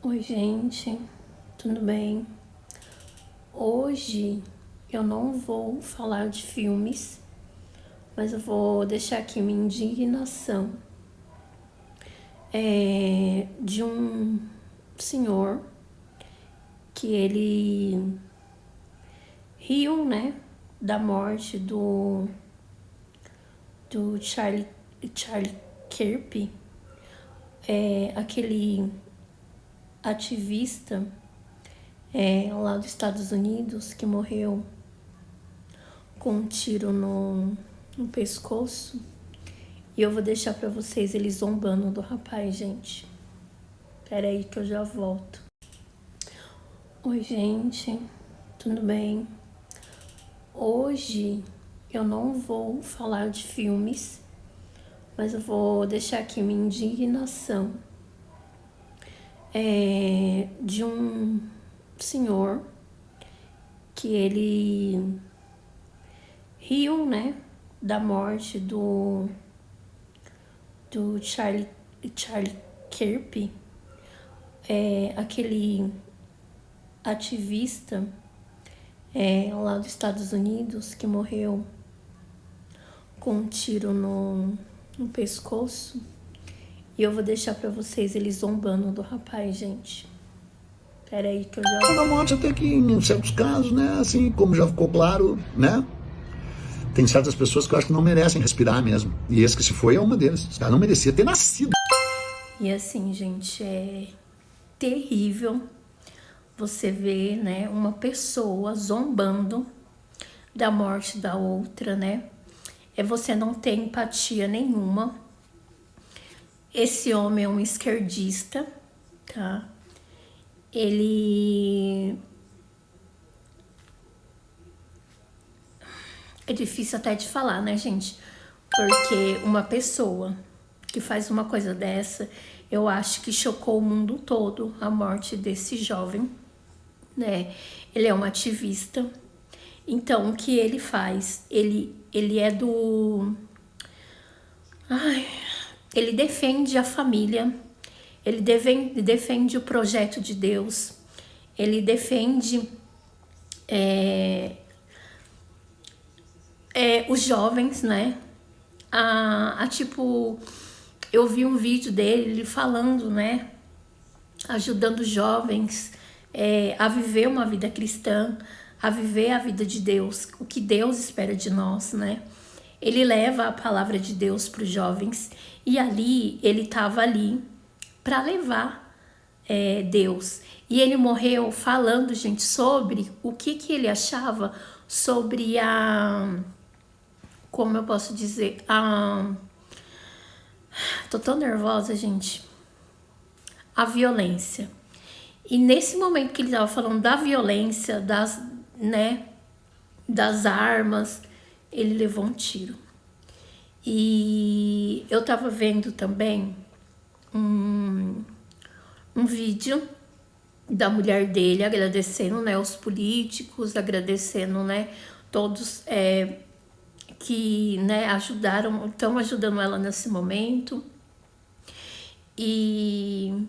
Oi, gente, tudo bem? Hoje eu não vou falar de filmes, mas eu vou deixar aqui minha indignação de um senhor que ele riu, né, da morte do Charlie Kirk, aquele ativista lá dos Estados Unidos que morreu com um tiro no pescoço. E eu vou deixar pra vocês ele zombando do rapaz, gente. Pera aí que eu já volto. Oi, gente, tudo bem? Hoje eu não vou falar de filmes, mas eu vou deixar aqui minha indignação de um senhor que ele riu, né, da morte do Charlie Kirk, aquele ativista lá dos Estados Unidos que morreu com um tiro no pescoço. E eu vou deixar pra vocês ele zombando do rapaz, gente. Pera aí que eu já... Da morte até que em certos casos, né, assim, como já ficou claro, né, tem certas pessoas que eu acho que não merecem respirar mesmo. E esse que se foi é uma deles. Esse cara não merecia ter nascido. E assim, gente, é terrível você ver, né, uma pessoa zombando da morte da outra, né? Você não tem empatia nenhuma. Esse homem é um esquerdista, tá? Ele... É difícil até de falar, né, gente? Porque uma pessoa que faz uma coisa dessa, eu acho que chocou o mundo todo a morte desse jovem, né? Ele é um ativista. Então, o que ele faz? Ele é do... ele defende a família, ele defende o projeto de Deus, ele defende os jovens, né? Tipo, eu vi um vídeo dele ele falando, né? Ajudando jovens a viver uma vida cristã, a viver a vida de Deus, o que Deus espera de nós, né? Ele leva a palavra de Deus para os jovens e ali ele estava ali para levar Deus. E ele morreu falando, gente, sobre o que ele achava sobre como eu posso dizer, tô tão nervosa, gente, a violência. E nesse momento que ele estava falando da violência, das armas, ele levou um tiro. E eu tava vendo também um vídeo da mulher dele agradecendo, né, os políticos, agradecendo, né, todos que, né, estão ajudando ela nesse momento. E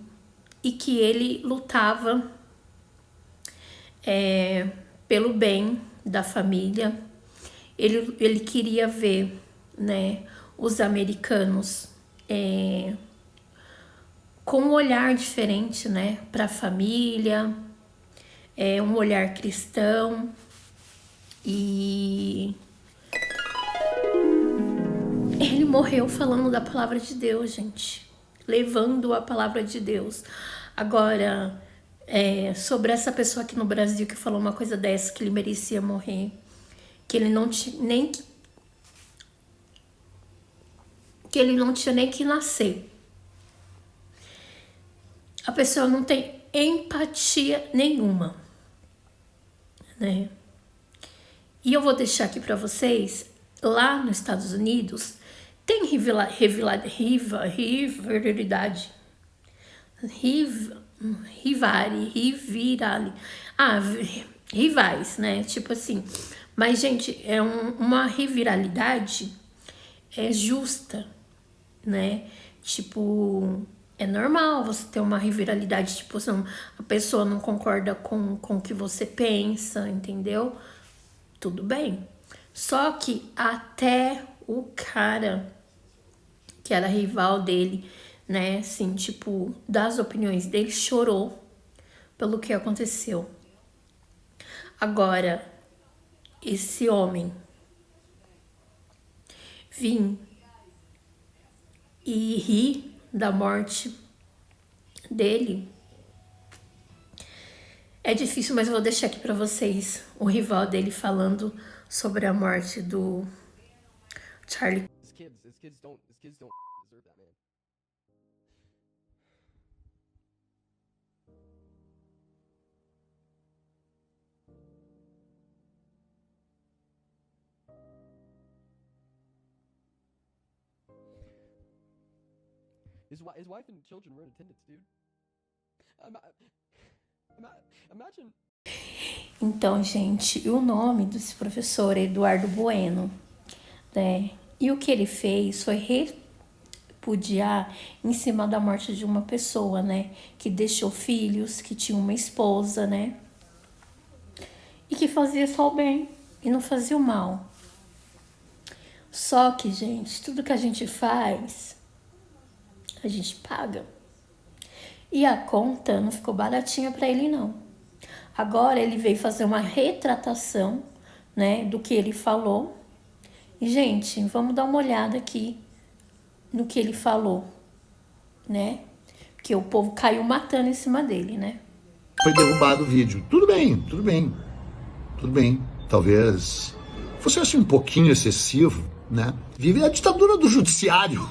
que ele lutava pelo bem da família. Ele queria ver, né, os americanos com um olhar diferente, né, para a família, um olhar cristão. E ele morreu falando da palavra de Deus, gente, levando a palavra de Deus. Agora, sobre essa pessoa aqui no Brasil que falou uma coisa dessa, que ele merecia morrer, que ele não tinha nem que nascer. A pessoa não tem empatia nenhuma, né? E eu vou deixar aqui para vocês, lá nos Estados Unidos, tem rivais, né? Tipo assim. Mas, gente, é uma rivalidade justa, né? Tipo, É normal você ter uma rivalidade, tipo, a pessoa não concorda com o que você pensa, entendeu? Tudo bem. Só que até o cara que era rival dele, né, assim, tipo, das opiniões dele, chorou pelo que aconteceu. Agora, esse homem vir e rir da morte dele é difícil, mas eu vou deixar aqui pra vocês o rival dele falando sobre a morte do Charlie. These kids don't deserve that, man. His wife and children were in attendance, dude. Imagine. Então, gente, o nome desse professor é Eduardo Bueno, né? E o que ele fez foi repudiar em cima da morte de uma pessoa, né? Que deixou filhos, que tinha uma esposa, né? E que fazia só o bem e não fazia o mal. Só que, gente, tudo que a gente faz, a gente paga. E a conta não ficou baratinha pra ele, não. Agora ele veio fazer uma retratação, né, do que ele falou. E, gente, vamos dar uma olhada aqui no que ele falou, né? Porque o povo caiu matando em cima dele, né? Foi derrubado o vídeo. Tudo bem, tudo bem. Tudo bem. Talvez fosse assim um pouquinho excessivo, né? Vive a ditadura do judiciário.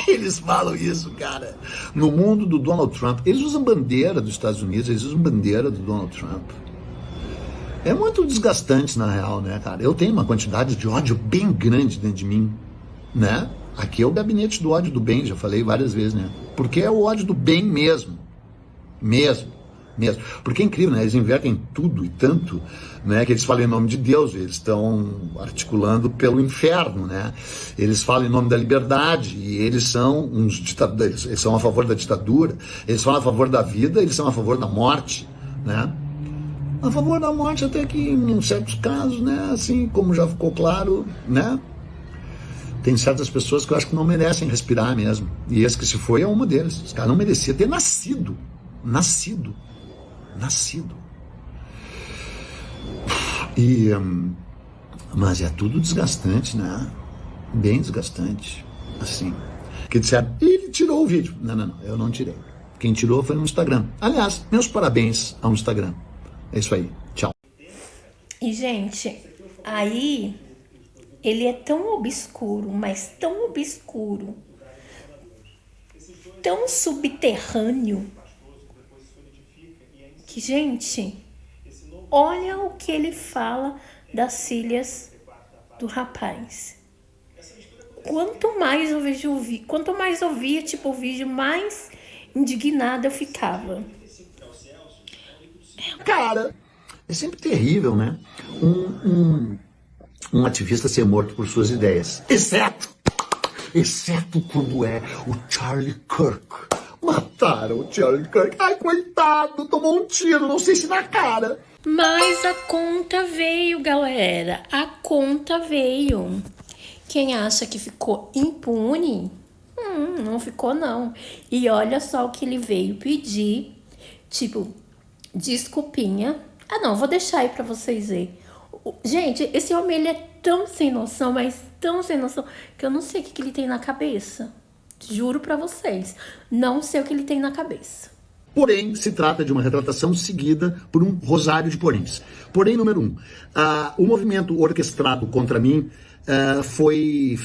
Eles falam isso, cara. No mundo do Donald Trump, eles usam bandeira dos Estados Unidos, eles usam bandeira do Donald Trump. É muito desgastante, na real, né, cara? Eu tenho uma quantidade de ódio bem grande dentro de mim, né? Aqui é o gabinete do ódio do bem, já falei várias vezes, né? Porque é o ódio do bem mesmo. Mesmo. Porque é incrível, né? Eles invertem tudo e tanto, né? Que eles falam em nome de Deus, eles estão articulando pelo inferno, né? Eles falam em nome da liberdade e eles são uns ditadores, eles são a favor da ditadura, eles falam a favor da vida, eles são a favor da morte, né? A favor da morte até que em certos casos, né? Assim, como já ficou claro, né? Tem certas pessoas que eu acho que não merecem respirar mesmo. E esse que se foi é uma deles. Esse cara não merecia ter nascido. Mas é tudo desgastante, né? Bem desgastante, assim. Que disseram, ele tirou o vídeo. Não, eu não tirei. Quem tirou foi no Instagram. Aliás, meus parabéns ao Instagram. É isso aí, tchau. E, gente, aí ele é tão obscuro, mas tão obscuro, tão subterrâneo, que, gente, olha o que ele fala das filhas do rapaz. Quanto mais eu vejo o vídeo, quanto mais eu via, tipo, o vídeo, mais indignada eu ficava. Cara, é sempre terrível, né? Um ativista ser morto por suas ideias. Exceto quando é o Charlie Kirk. Mataram o Charlie Kirk. Ai, coitado, tomou um tiro, não sei se na cara. Mas a conta veio, galera. A conta veio. Quem acha que ficou impune, não ficou, não. E olha só o que ele veio pedir. Tipo, desculpinha. Ah, não, vou deixar aí pra vocês verem. Gente, esse homem, ele é tão sem noção, mas tão sem noção, que eu não sei o que ele tem na cabeça. Juro pra vocês. Não sei o que ele tem na cabeça. Porém, se trata de uma retratação seguida por um rosário de poréns. Porém, número 1, o movimento orquestrado contra mim foi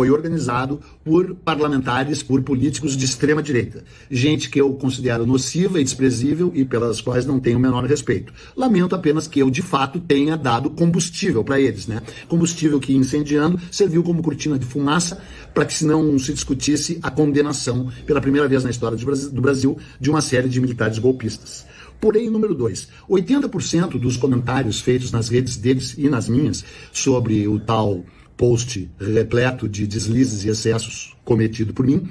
organizado por parlamentares, por políticos de extrema direita. Gente que eu considero nociva e desprezível e pelas quais não tenho o menor respeito. Lamento apenas que eu, de fato, tenha dado combustível para eles, né? Combustível que, incendiando, serviu como cortina de fumaça para que não se discutisse a condenação, pela primeira vez na história do Brasil, de uma série de militares golpistas. Porém, número 2, 80% dos comentários feitos nas redes deles e nas minhas sobre o tal post repleto de deslizes e excessos cometido por mim,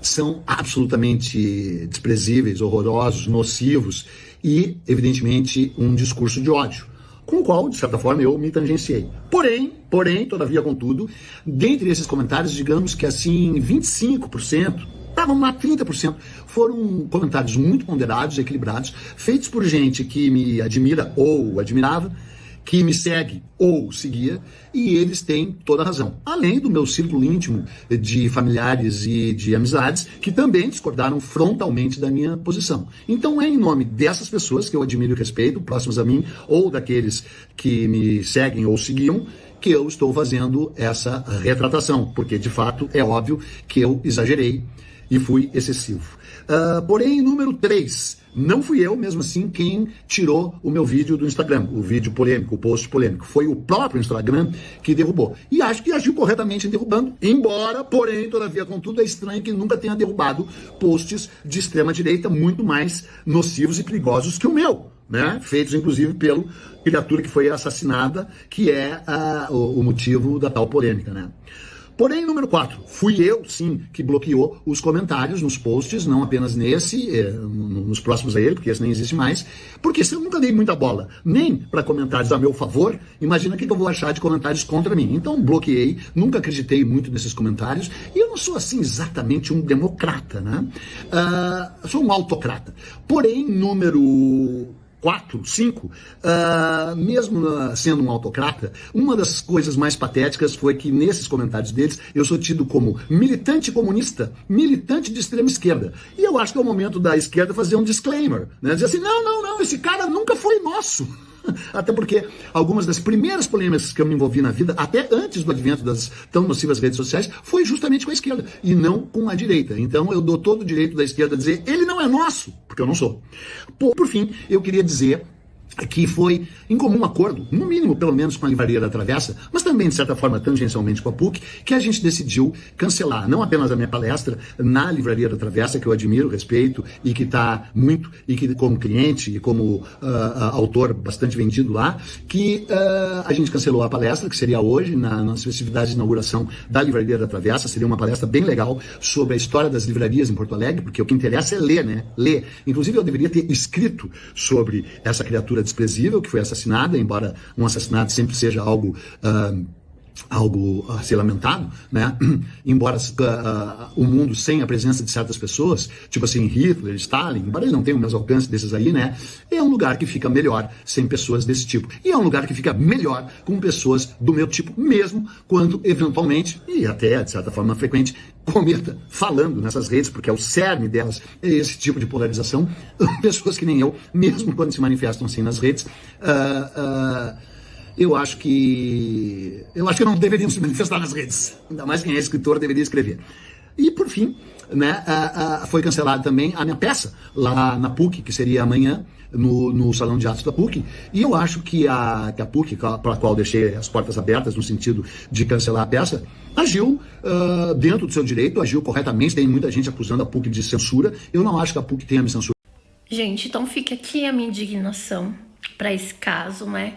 são absolutamente desprezíveis, horrorosos, nocivos e, evidentemente, um discurso de ódio, com o qual, de certa forma, eu me tangenciei. Porém, todavia, contudo, dentre esses comentários, digamos que assim, 25%, estavam lá 30%, foram comentários muito ponderados, equilibrados, feitos por gente que me admira ou admirava, que me segue ou seguia, e eles têm toda a razão. Além do meu círculo íntimo de familiares e de amizades, que também discordaram frontalmente da minha posição. Então é em nome dessas pessoas que eu admiro e respeito, próximos a mim, ou daqueles que me seguem ou seguiam, que eu estou fazendo essa retratação, porque de fato é óbvio que eu exagerei e fui excessivo. Porém, número 3, não fui eu, mesmo assim, quem tirou o meu vídeo do Instagram, o vídeo polêmico, o post polêmico. Foi o próprio Instagram que derrubou. E acho que agiu corretamente em derrubando, embora, porém, todavia, contudo, é estranho que nunca tenha derrubado posts de extrema-direita muito mais nocivos e perigosos que o meu, né? Feitos, inclusive, pelo criatura que foi assassinada, que é o motivo da tal polêmica, né? Porém, número 4, fui eu, sim, que bloqueou os comentários nos posts, não apenas nesse, nos próximos a ele, porque esse nem existe mais, porque eu nunca dei muita bola, nem para comentários a meu favor, imagina o que eu vou achar de comentários contra mim. Então, bloqueei, nunca acreditei muito nesses comentários, e eu não sou, assim, exatamente um democrata, né? Eu sou um autocrata. Porém, número 4, 5, mesmo sendo um autocrata, uma das coisas mais patéticas foi que nesses comentários deles eu sou tido como militante comunista, militante de extrema esquerda. E eu acho que é o momento da esquerda fazer um disclaimer, né? Dizer assim, não, esse cara nunca foi nosso. Até porque algumas das primeiras polêmicas que eu me envolvi na vida, até antes do advento das tão nocivas redes sociais, foi justamente com a esquerda e não com a direita. Então eu dou todo o direito da esquerda a dizer, ele não é nosso, porque eu não sou. Por fim, eu queria dizer que foi em comum acordo, no mínimo pelo menos com a Livraria da Travessa, mas também de certa forma tangencialmente com a PUC, que a gente decidiu cancelar não apenas a minha palestra na Livraria da Travessa, que eu admiro, respeito e que está muito, e que como cliente e como autor bastante vendido lá, que a gente cancelou a palestra, que seria hoje, nas festividades de inauguração da Livraria da Travessa. Seria uma palestra bem legal sobre a história das livrarias em Porto Alegre, porque o que interessa é ler, né? Ler. Inclusive eu deveria ter escrito sobre essa criatura desprezível que foi assassinada, embora um assassinato sempre seja algo a ser lamentado, né? Embora o mundo sem a presença de certas pessoas, tipo assim, Hitler, Stalin, embora ele não tenha o mesmo alcance desses aí, né? É um lugar que fica melhor sem pessoas desse tipo. E é um lugar que fica melhor com pessoas do meu tipo, mesmo quando eventualmente, e até de certa forma frequente, cometa falando nessas redes, porque é o cerne delas, é esse tipo de polarização, pessoas que nem eu, mesmo quando se manifestam assim nas redes, eu acho que não deveriam se manifestar nas redes, ainda mais quem é escritor deveria escrever. E por fim, né, foi cancelada também a minha peça lá na PUC, que seria amanhã, no Salão de Atos da PUC, e eu acho que a PUC, para a qual deixei as portas abertas no sentido de cancelar a peça, agiu dentro do seu direito, agiu corretamente. Tem muita gente acusando a PUC de censura. Eu não acho que a PUC tenha me censurado. Gente, então fica aqui a minha indignação para esse caso, né?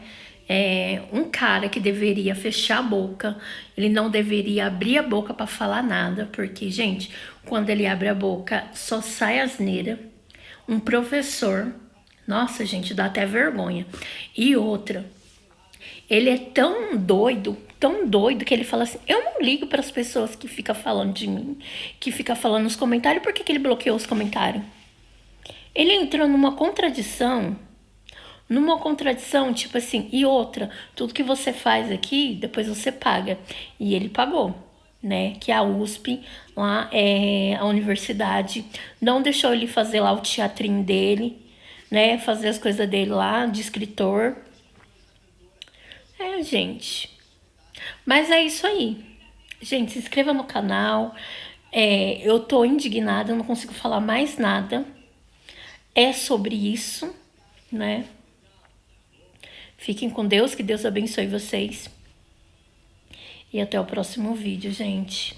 Um cara que deveria fechar a boca, ele não deveria abrir a boca para falar nada, porque, gente, quando ele abre a boca, só sai asneira. Um professor, nossa, gente, dá até vergonha. E outra, ele é tão doido que ele fala assim, eu não ligo para as pessoas que ficam falando de mim, que ficam falando nos comentários. Por que ele bloqueou os comentários? Ele entrou numa contradição, tipo assim, e outra, tudo que você faz aqui, depois você paga. E ele pagou, né? Que a USP, lá, a universidade, não deixou ele fazer lá o teatrinho dele, né? Fazer as coisas dele lá, de escritor. Gente. Mas é isso aí. Gente, se inscreva no canal. Eu tô indignada, eu não consigo falar mais nada. É sobre isso, né? Fiquem com Deus, que Deus abençoe vocês. E até o próximo vídeo, gente.